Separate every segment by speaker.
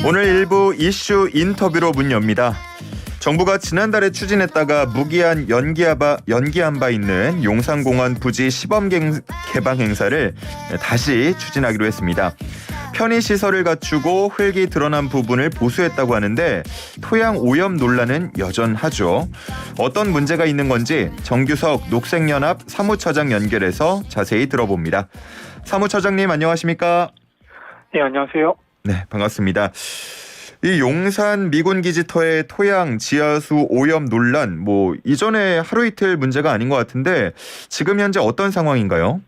Speaker 1: 오늘 일부 이슈 인터뷰로 문 엽니다. 정부가 지난달에 추진했다가 무기한 연기한 바 있는 용산공원 부지 시범 개방 행사를 다시 추진하기로 했습니다. 편의시설을 갖추고 흙이 드러난 부분을 보수했다고 하는데 토양 오염 논란은 여전하죠. 어떤 문제가 있는 건지 정규석 녹색연합 사무처장 연결해서 자세히 들어봅니다. 사무처장님 안녕하십니까?
Speaker 2: 네, 안녕하세요.
Speaker 1: 네, 반갑습니다. 이 용산 미군기지터의 토양 지하수 오염 논란, 이전에 하루 이틀 문제가 아닌 것 같은데 지금 현재 어떤 상황인가요?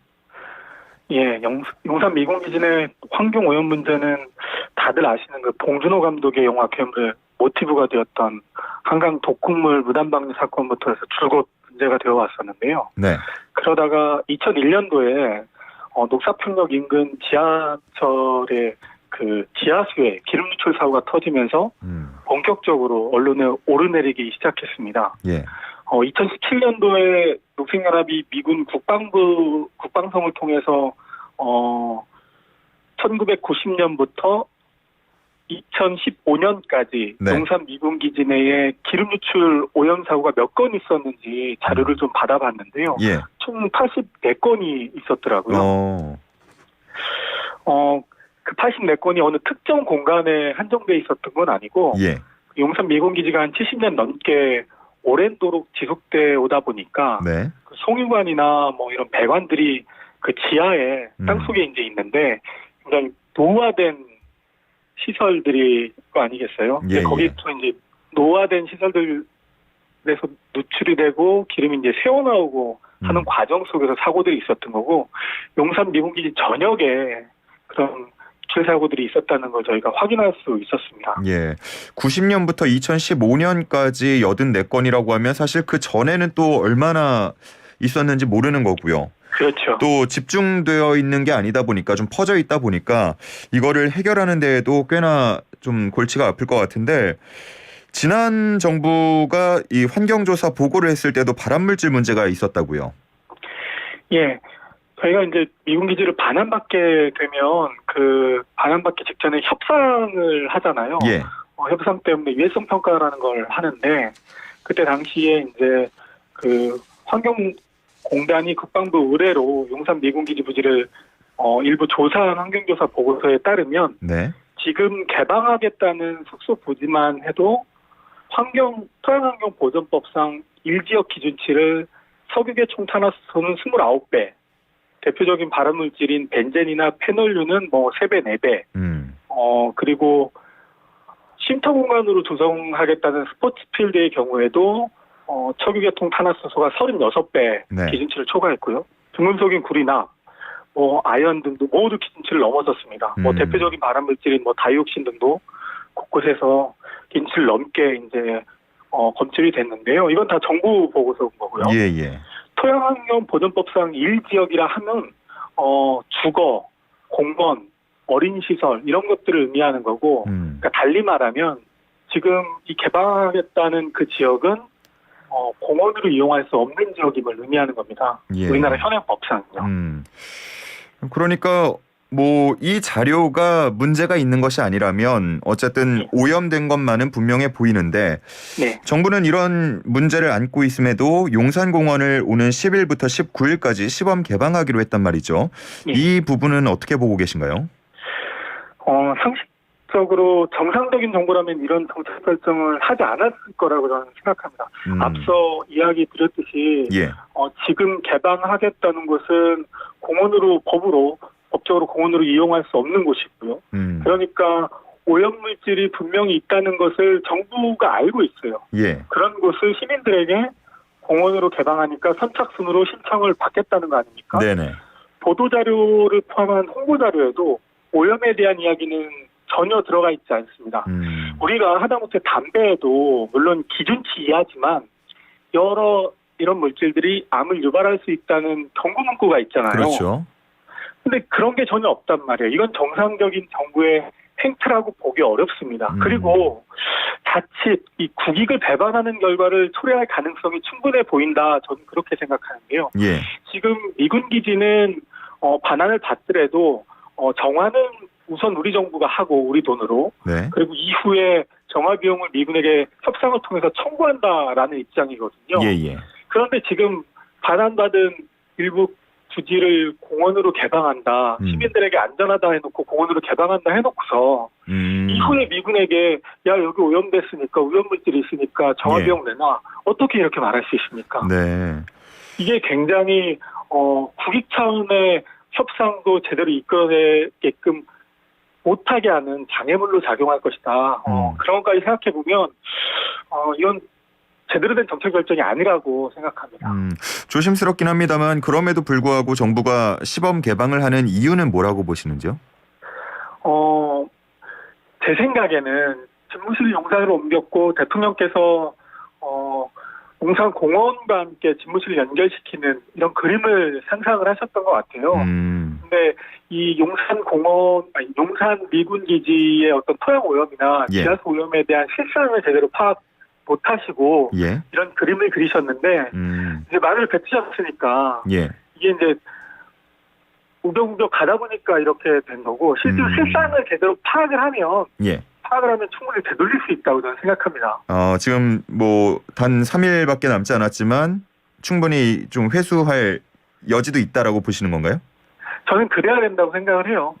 Speaker 2: 예, 용산 미군기지 내 환경 오염 문제는 다들 아시는 그 봉준호 감독의 영화 괴물의 모티브가 되었던 한강 독극물 무단 방류 사건부터 해서 줄곧 문제가 되어 왔었는데요.
Speaker 1: 네.
Speaker 2: 그러다가 2001년도에 녹사평역 인근 지하철의 그 지하수에 기름 유출 사고가 터지면서 본격적으로 언론에 오르내리기 시작했습니다.
Speaker 1: 예.
Speaker 2: 2017년도에 녹색연합이 미군 국방성을 통해서 1990년부터 2015년까지
Speaker 1: 네.
Speaker 2: 용산 미군기지 내에 기름 유출 오염 사고가 몇 건 있었는지 자료를 좀 받아봤는데요.
Speaker 1: 예.
Speaker 2: 총 84건이 있었더라고요. 그 84건이 어느 특정 공간에 한정돼 있었던 건 아니고
Speaker 1: 예.
Speaker 2: 용산 미군기지가 한 70년 넘게 오랜도록 지속돼 오다 보니까
Speaker 1: 네.
Speaker 2: 그 송유관이나 이런 배관들이 그 지하에 땅속에 이제 있는데 굉장히 노후화된 시설들이 거 아니겠어요?
Speaker 1: 예,
Speaker 2: 거기서 이제 노후화된 시설들에서 누출이 되고 기름이 이제 새어나오고 하는 과정 속에서 사고들이 있었던 거고 용산 미군기지 전역에 그런 유출 사고들이 있었다는 걸 저희가 확인할 수 있었습니다.
Speaker 1: 예. 90년부터 2015년까지 84건이라고 하면 사실 그 전에는 또 얼마나 있었는지 모르는 거고요.
Speaker 2: 그렇죠.
Speaker 1: 또 집중되어 있는 게 아니다 보니까 좀 퍼져 있다 보니까 이거를 해결하는 데에도 꽤나 좀 골치가 아플 것 같은데 지난 정부가 이 환경조사 보고를 했을 때도 발암물질 문제가 있었다고요.
Speaker 2: 예. 저희가 이제 미군기지를 반환받게 되면 그 반환받기 직전에 협상을 하잖아요.
Speaker 1: 예.
Speaker 2: 협상 때문에 유해성 평가라는 걸 하는데 그때 당시에 이제 그 환경공단이 국방부 의뢰로 용산 미군기지 부지를 일부 조사한 환경조사 보고서에 따르면
Speaker 1: 네.
Speaker 2: 지금 개방하겠다는 숙소 부지만 해도 토양환경보전법상 1지역 기준치를 석유계 총탄화수소는 29배, 대표적인 발암물질인 벤젠이나 페놀류는 3배, 4배. 그리고 쉼터 공간으로 조성하겠다는 스포츠필드의 경우에도 석유계통 탄화수소가 36배
Speaker 1: 네.
Speaker 2: 기준치를 초과했고요. 중금속인 구리나 아연 등도 모두 기준치를 넘어섰습니다. 대표적인 발암물질인 다이옥신 등도 곳곳에서 기준치를 넘게 이제 검출이 됐는데요. 이건 다 정부 보고서인 거고요.
Speaker 1: 예.
Speaker 2: 토양환경보전법상 1지역이라 하면 주거, 공원, 어린이시설 이런 것들을 의미하는 거고 그러니까 달리 말하면 지금 이 개방하겠다는 그 지역은 공원으로 이용할 수 없는 지역임을 의미하는 겁니다.
Speaker 1: 예.
Speaker 2: 우리나라 현행법상요.
Speaker 1: 그러니까 이 자료가 문제가 있는 것이 아니라면 어쨌든 오염된 것만은 분명해 보이는데
Speaker 2: 네.
Speaker 1: 정부는 이런 문제를 안고 있음에도 용산공원을 오는 10일부터 19일까지 시범 개방하기로 했단 말이죠.
Speaker 2: 네.
Speaker 1: 이 부분은 어떻게 보고 계신가요?
Speaker 2: 상식적으로 정상적인 정부라면 이런 정책 결정을 하지 않았을 거라고 저는 생각합니다. 앞서 이야기 드렸듯이
Speaker 1: 예.
Speaker 2: 지금 개방하겠다는 것은 법적으로 공원으로 이용할 수 없는 곳이고요. 그러니까 오염물질이 분명히 있다는 것을 정부가 알고 있어요.
Speaker 1: 예.
Speaker 2: 그런 곳을 시민들에게 공원으로 개방하니까 선착순으로 신청을 받겠다는 거 아닙니까?
Speaker 1: 네네.
Speaker 2: 보도자료를 포함한 홍보자료에도 오염에 대한 이야기는 전혀 들어가 있지 않습니다. 우리가 하다못해 담배에도 물론 기준치 이하지만 여러 이런 물질들이 암을 유발할 수 있다는 경고 문구가 있잖아요.
Speaker 1: 그렇죠.
Speaker 2: 근데 그런 게 전혀 없단 말이에요. 이건 정상적인 정부의 행태라고 보기 어렵습니다. 그리고 자칫 이 국익을 배반하는 결과를 초래할 가능성이 충분해 보인다. 저는 그렇게 생각하는데요.
Speaker 1: 예.
Speaker 2: 지금 미군 기지는 반환을 받더라도 정화는 우선 우리 정부가 하고 우리 돈으로
Speaker 1: 네.
Speaker 2: 그리고 이후에 정화 비용을 미군에게 협상을 통해서 청구한다라는 입장이거든요.
Speaker 1: 예.
Speaker 2: 그런데 지금 반환받은 일부 부지를 공원으로 개방한다. 시민들에게 안전하다 해놓고 공원으로 개방한다 해놓고서 이후에 미군에게 야 여기 오염됐으니까 오염물질이 있으니까 정화비용 내놔. 어떻게 이렇게 말할 수 있습니까?
Speaker 1: 네.
Speaker 2: 이게 굉장히 국익 차원의 협상도 제대로 이끌어내게끔 못하게 하는 장애물로 작용할 것이다. 그런 것까지 생각해보면 이건 제대로 된 정책 결정이 아니라고 생각합니다.
Speaker 1: 조심스럽긴 합니다만 그럼에도 불구하고 정부가 시범 개방을 하는 이유는 뭐라고 보시는지요?
Speaker 2: 제 생각에는 집무실이 용산으로 옮겼고 대통령께서 용산공원과 함께 집무실을 연결시키는 이런 그림을 상상을 하셨던 것 같아요. 근데 이 용산 미군 기지의 어떤 토양 오염이나 지하수 오염에 대한 실상을 제대로 파악 못하시고 이런 그림을 그리셨는데 이제 말을 뱉으셨으니까 이게 이제 우겨우겨 가다 보니까 이렇게 된 거고 실제로 실상을 제대로 파악을 하면 충분히 되돌릴 수 있다고 저는 생각합니다.
Speaker 1: 지금 뭐 단 3일밖에 남지 않았지만 충분히 좀 회수할 여지도 있다라고 보시는 건가요?
Speaker 2: 저는 그래야 된다고 생각을 해요.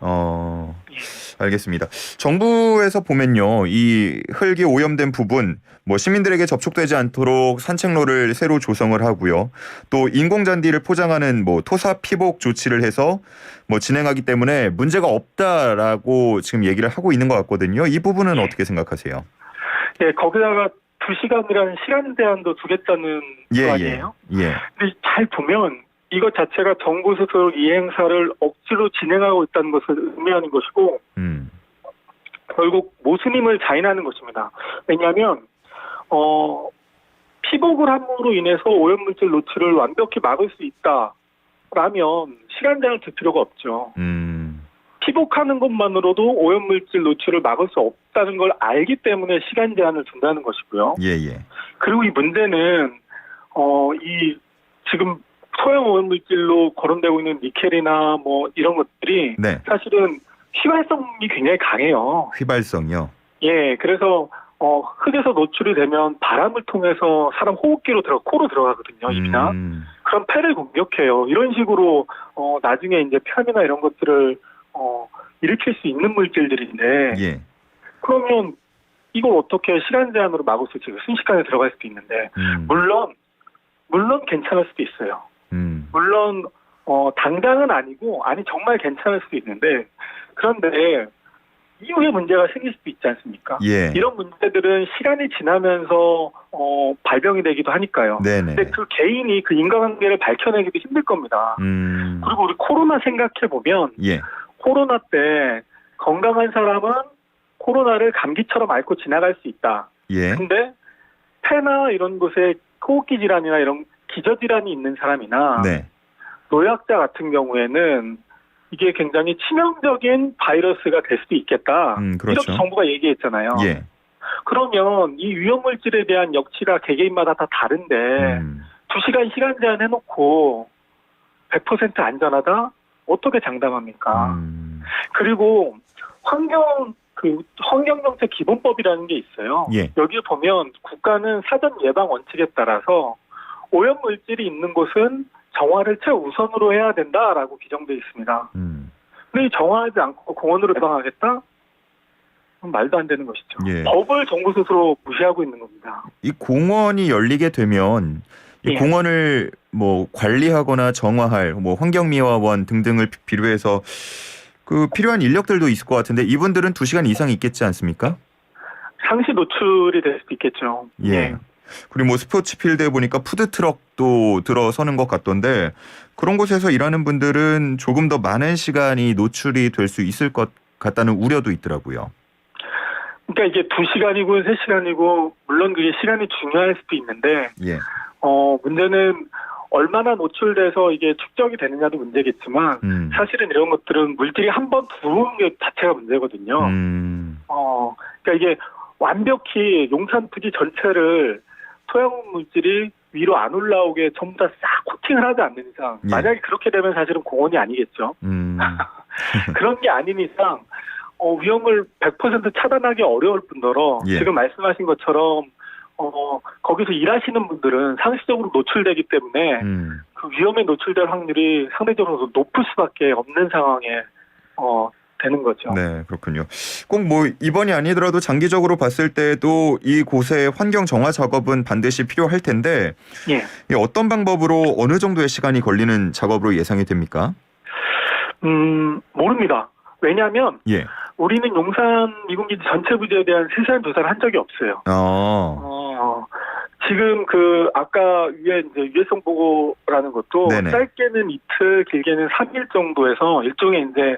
Speaker 1: 알겠습니다. 정부에서 보면요, 이 흙이 오염된 부분, 뭐 시민들에게 접촉되지 않도록 산책로를 새로 조성을 하고요. 또 인공잔디를 포장하는 뭐 토사 피복 조치를 해서 뭐 진행하기 때문에 문제가 없다라고 지금 얘기를 하고 있는 것 같거든요. 이 부분은 어떻게 생각하세요?
Speaker 2: 예, 거기다가 2시간이라는 시간 제한도 두겠다는 거 아니에요? 근데 잘 보면 이것 자체가 정부 스스로 이 행사를 억지로 진행하고 있다는 것을 의미하는 것이고 결국 모순임을 자인하는 것입니다. 왜냐하면 피복을 함으로 인해서 오염물질 노출을 완벽히 막을 수 있다라면 시간 제한을 둘 필요가 없죠. 피복하는 것만으로도 오염물질 노출을 막을 수 없다는 걸 알기 때문에 시간 제한을 둔다는 것이고요. 그리고 이 문제는 이 지금 소형 오염물질로 거론되고 있는 니켈이나 뭐 이런 것들이 사실은 휘발성이 굉장히 강해요.
Speaker 1: 휘발성이요?
Speaker 2: 예, 그래서 흙에서 노출이 되면 바람을 통해서 사람 호흡기로 코로 들어가거든요, 입이나. 그럼 폐를 공격해요. 이런 식으로 나중에 이제 폐암이나 이런 것들을 일으킬 수 있는 물질들인데 그러면 이걸 어떻게 시간 제한으로 막을 수 있지? 순식간에 들어갈 수도 있는데 물론 괜찮을 수도 있어요. 물론 당장은 아니고 정말 괜찮을 수도 있는데 그런데 이후에 문제가 생길 수도 있지 않습니까? 이런 문제들은 시간이 지나면서 발병이 되기도 하니까요. 근데 그 개인이 그 인과관계를 밝혀내기도 힘들 겁니다. 그리고 우리 코로나 생각해 보면 코로나 때 건강한 사람은 코로나를 감기처럼 앓고 지나갈 수 있다. 근데 폐나 이런 곳에 호흡기 질환이나 이런 기저질환이 있는 사람이나 노약자 같은 경우에는 이게 굉장히 치명적인 바이러스가 될 수도 있겠다. 이렇게 정부가 얘기했잖아요. 그러면 이 위험물질에 대한 역치가 개개인마다 다 다른데 2시간 시간 제한 해놓고 100% 안전하다? 어떻게 장담합니까? 그리고 환경정책 기본법이라는 게 있어요. 여기를 보면 국가는 사전 예방 원칙에 따라서 오염물질이 있는 곳은 정화를 최우선으로 해야 된다라고 규정되어 있습니다. 근데 정화하지 않고 공원으로 개방하겠다? 말도 안 되는 것이죠. 법을 정부 스스로 무시하고 있는 겁니다.
Speaker 1: 이 공원이 열리게 되면 이 공원을 뭐 관리하거나 정화할 뭐 환경미화원 등등을 비롯해서 그 필요한 인력들도 있을 것 같은데 이분들은 2시간 이상 있겠지 않습니까?
Speaker 2: 상시 노출이 될 수도 있겠죠.
Speaker 1: 그리고 뭐 스포츠 필드에 보니까 푸드트럭도 들어서는 것 같던데 그런 곳에서 일하는 분들은 조금 더 많은 시간이 노출이 될 수 있을 것 같다는 우려도 있더라고요.
Speaker 2: 그러니까 이게 2시간이고 3시간이고 물론 그게 시간이 중요할 수도 있는데 문제는 얼마나 노출돼서 이게 축적이 되느냐도 문제겠지만 사실은 이런 것들은 물질이 한 번 들어오는 게 자체가 문제거든요. 그러니까 이게 완벽히 용산 부지 전체를 토양 물질이 위로 안 올라오게 전부 다 싹 코팅을 하지 않는 이상 만약에 그렇게 되면 사실은 공원이 아니겠죠. 그런 게 아닌 이상 위험을 100% 차단하기 어려울 뿐더러
Speaker 1: 예.
Speaker 2: 지금 말씀하신 것처럼 거기서 일하시는 분들은 상시적으로 노출되기 때문에 그 위험에 노출될 확률이 상대적으로 높을 수밖에 없는 상황에 되는 거죠.
Speaker 1: 네, 그렇군요. 꼭 뭐 이번이 아니더라도 장기적으로 봤을 때도 이 곳의 환경 정화 작업은 반드시 필요할 텐데
Speaker 2: 예.
Speaker 1: 이 어떤 방법으로 어느 정도의 시간이 걸리는 작업으로 예상이 됩니까?
Speaker 2: 모릅니다. 왜냐하면
Speaker 1: 예.
Speaker 2: 우리는 용산 미군기지 전체 부지에 대한 세세한 조사를 한 적이 없어요. 지금 아까 위에 이제 유해성 보고라는 것도
Speaker 1: 네네.
Speaker 2: 짧게는 이틀, 길게는 3일 정도에서 일종의 이제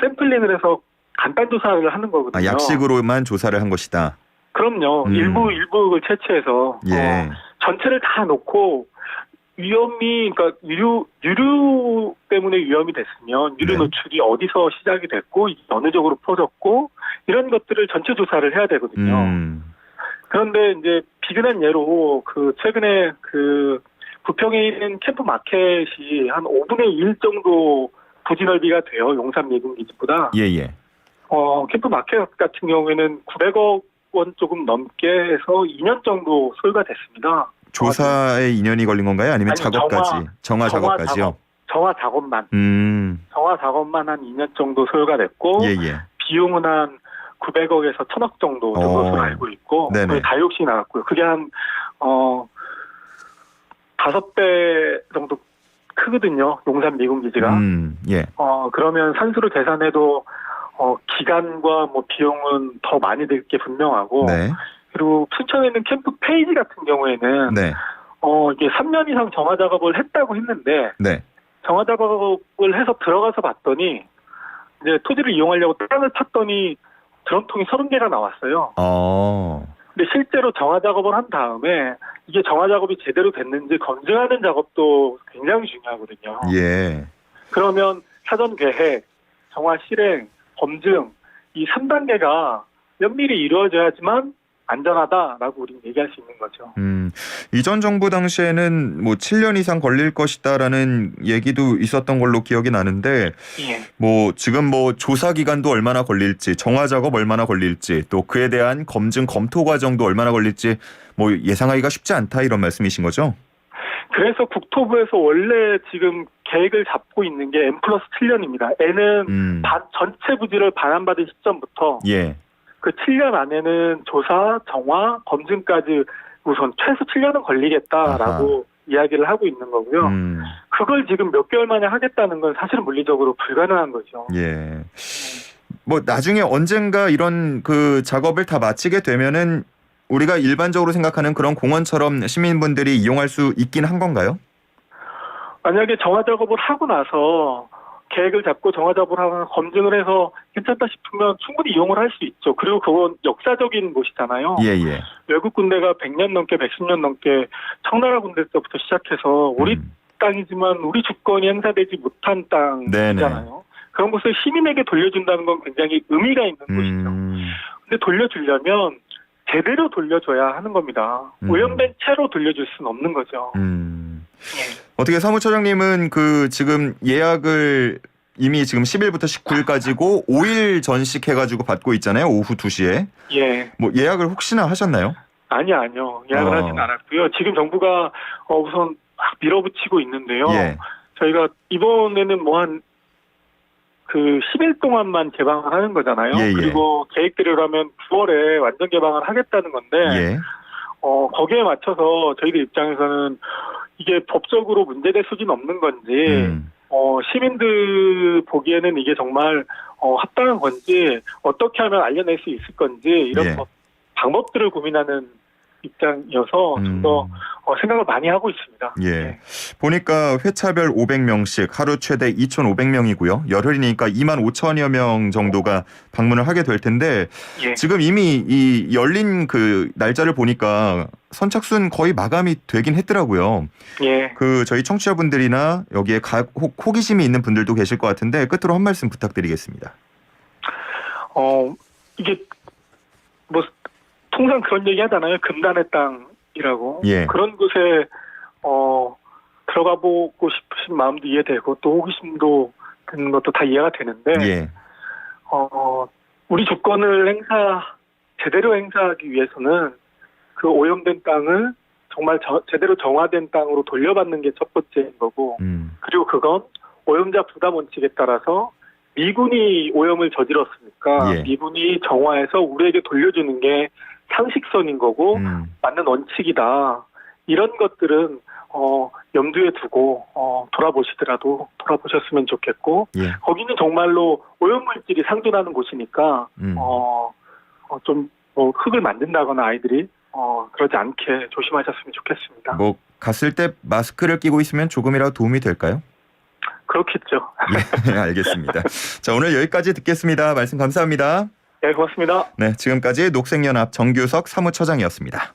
Speaker 2: 샘플링을 해서 간단 조사를 하는 거거든요.
Speaker 1: 약식으로만 조사를 한 것이다.
Speaker 2: 그럼요. 일부를 채취해서
Speaker 1: 예.
Speaker 2: 전체를 다 놓고 위험이 그러니까 유류 때문에 위험이 됐으면 유류
Speaker 1: 네.
Speaker 2: 노출이 어디서 시작이 됐고 어느 쪽으로 퍼졌고 이런 것들을 전체 조사를 해야 되거든요. 그런데 이제 비근한 예로 최근에 부평에 있는 캠프 마켓이 한 5분의 1 정도 부지 넓이가 돼요. 용산 미군기지보다.
Speaker 1: 예예.
Speaker 2: 캠프 마켓 같은 경우에는 900억 원 조금 넘게 해서 2년 정도 소요가 됐습니다.
Speaker 1: 조사에 2년이 걸린 건가요? 아니면
Speaker 2: 아니요,
Speaker 1: 작업까지? 정화 작업까지요?
Speaker 2: 정화 작업만. 정화 작업만 한 2년 정도 소요가 됐고
Speaker 1: 예예.
Speaker 2: 비용은 한 900억에서 1000억 정도 된 것으로 알고 있고
Speaker 1: 네네.
Speaker 2: 다 욕심이 나갔고요. 그게 한 5배 정도 크거든요. 용산 미군기지가.
Speaker 1: 예.
Speaker 2: 그러면 산수를 계산해도 기간과 뭐 비용은 더 많이 들 게 분명하고
Speaker 1: 네.
Speaker 2: 그리고 순천에 있는 캠프 페이지 같은 경우에는
Speaker 1: 네.
Speaker 2: 이게 3년 이상 정화 작업을 했다고 했는데
Speaker 1: 네.
Speaker 2: 정화 작업을 해서 들어가서 봤더니 이제 토지를 이용하려고 땅을 팠더니 드럼통이 30개가 나왔어요. 근데 실제로 정화 작업을 한 다음에 이게 정화 작업이 제대로 됐는지 검증하는 작업도 굉장히 중요하거든요.
Speaker 1: 예.
Speaker 2: 그러면 사전 계획, 정화 실행, 검증 이 3단계가 면밀히 이루어져야지만 안전하다라고 우리는 얘기할 수 있는 거죠.
Speaker 1: 이전 정부 당시에는 뭐 7년 이상 걸릴 것이다라는 얘기도 있었던 걸로 기억이 나는데
Speaker 2: 예.
Speaker 1: 뭐 지금 뭐 조사 기간도 얼마나 걸릴지, 정화 작업 얼마나 걸릴지, 또 그에 대한 검증 검토 과정도 얼마나 걸릴지 뭐 예상하기가 쉽지 않다 이런 말씀이신 거죠?
Speaker 2: 그래서 국토부에서 원래 지금 계획을 잡고 있는 게 N+7년입니다. N은 전체 부지를 반환받은 시점부터
Speaker 1: 예.
Speaker 2: 그 7년 안에는 조사, 정화, 검증까지 우선 최소 7년은 걸리겠다라고 이야기를 하고 있는 거고요. 그걸 지금 몇 개월 만에 하겠다는 건 사실은 물리적으로 불가능한 거죠.
Speaker 1: 예. 뭐 나중에 언젠가 이런 그 작업을 다 마치게 되면은 우리가 일반적으로 생각하는 그런 공원처럼 시민분들이 이용할 수 있긴 한 건가요?
Speaker 2: 만약에 정화 작업을 하고 나서 계획을 잡고 정화 작업을 하고 검증을 해서 괜찮다 싶으면 충분히 이용을 할 수 있죠. 그리고 그건 역사적인 곳이잖아요.
Speaker 1: 예예.
Speaker 2: 외국 군대가 100년 넘게 110년 넘게 청나라 군대 때부터 시작해서 우리 땅이지만 우리 주권이 행사되지 못한 땅이잖아요. 그런 곳을 시민에게 돌려준다는 건 굉장히 의미가 있는 곳이죠. 근데 돌려주려면 제대로 돌려줘야 하는 겁니다. 오염된 채로 돌려줄 수는 없는 거죠.
Speaker 1: 어떻게 사무처장님은 지금 예약을 이미 지금 10일부터 19일까지고 5일 전씩 해가지고 받고 있잖아요. 오후 2시에.
Speaker 2: 예.
Speaker 1: 뭐 예약을 혹시나 하셨나요?
Speaker 2: 아니요. 예약을 하진 않았고요. 지금 정부가 우선 막 밀어붙이고 있는데요.
Speaker 1: 예.
Speaker 2: 저희가 이번에는 뭐 한 10일 동안만 개방을 하는 거잖아요.
Speaker 1: 예.
Speaker 2: 그리고 계획대로라면 9월에 완전 개방을 하겠다는 건데
Speaker 1: 예.
Speaker 2: 거기에 맞춰서 저희들 입장에서는 이게 법적으로 문제될 수준은 없는 건지 시민들 보기에는 이게 정말 합당한 건지 어떻게 하면 알려낼 수 있을 건지 이런 방법들을 고민하는 입장이어서 좀 더 생각을 많이 하고 있습니다.
Speaker 1: 예.
Speaker 2: 네.
Speaker 1: 보니까 회차별 500명씩 하루 최대 2,500명이고요. 열흘이니까 25,000여 명 정도가 방문을 하게 될 텐데
Speaker 2: 예.
Speaker 1: 지금 이미 이 열린 그 날짜를 보니까 선착순 거의 마감이 되긴 했더라고요.
Speaker 2: 예.
Speaker 1: 저희 청취자분들이나 여기에 호기심이 있는 분들도 계실 것 같은데 끝으로 한 말씀 부탁드리겠습니다.
Speaker 2: 이게 뭐 통상 그런 얘기 하잖아요. 금단의 땅이라고.
Speaker 1: 예.
Speaker 2: 그런 곳에 들어가 보고 싶으신 마음도 이해되고 또 호기심도 드는 것도 다 이해가 되는데
Speaker 1: 예.
Speaker 2: 우리 주권을 제대로 행사하기 위해서는 그 오염된 땅을 정말 제대로 정화된 땅으로 돌려받는 게 첫 번째인 거고, 그리고 그건 오염자 부담 원칙에 따라서 미군이 오염을 저질렀으니까
Speaker 1: 예.
Speaker 2: 미군이 정화해서 우리에게 돌려주는 게 상식선인 거고 맞는 원칙이다. 이런 것들은 염두에 두고 돌아보셨으면 좋겠고,
Speaker 1: 예.
Speaker 2: 거기는 정말로 오염물질이 상존하는 곳이니까 좀 흙을 만든다거나 아이들이 그러지 않게 조심하셨으면 좋겠습니다.
Speaker 1: 뭐 갔을 때 마스크를 끼고 있으면 조금이라도 도움이 될까요?
Speaker 2: 그렇겠죠.
Speaker 1: 예, 알겠습니다. 자, 오늘 여기까지 듣겠습니다. 말씀 감사합니다.
Speaker 2: 네, 고맙습니다.
Speaker 1: 네, 지금까지 녹색연합 정규석 사무처장이었습니다.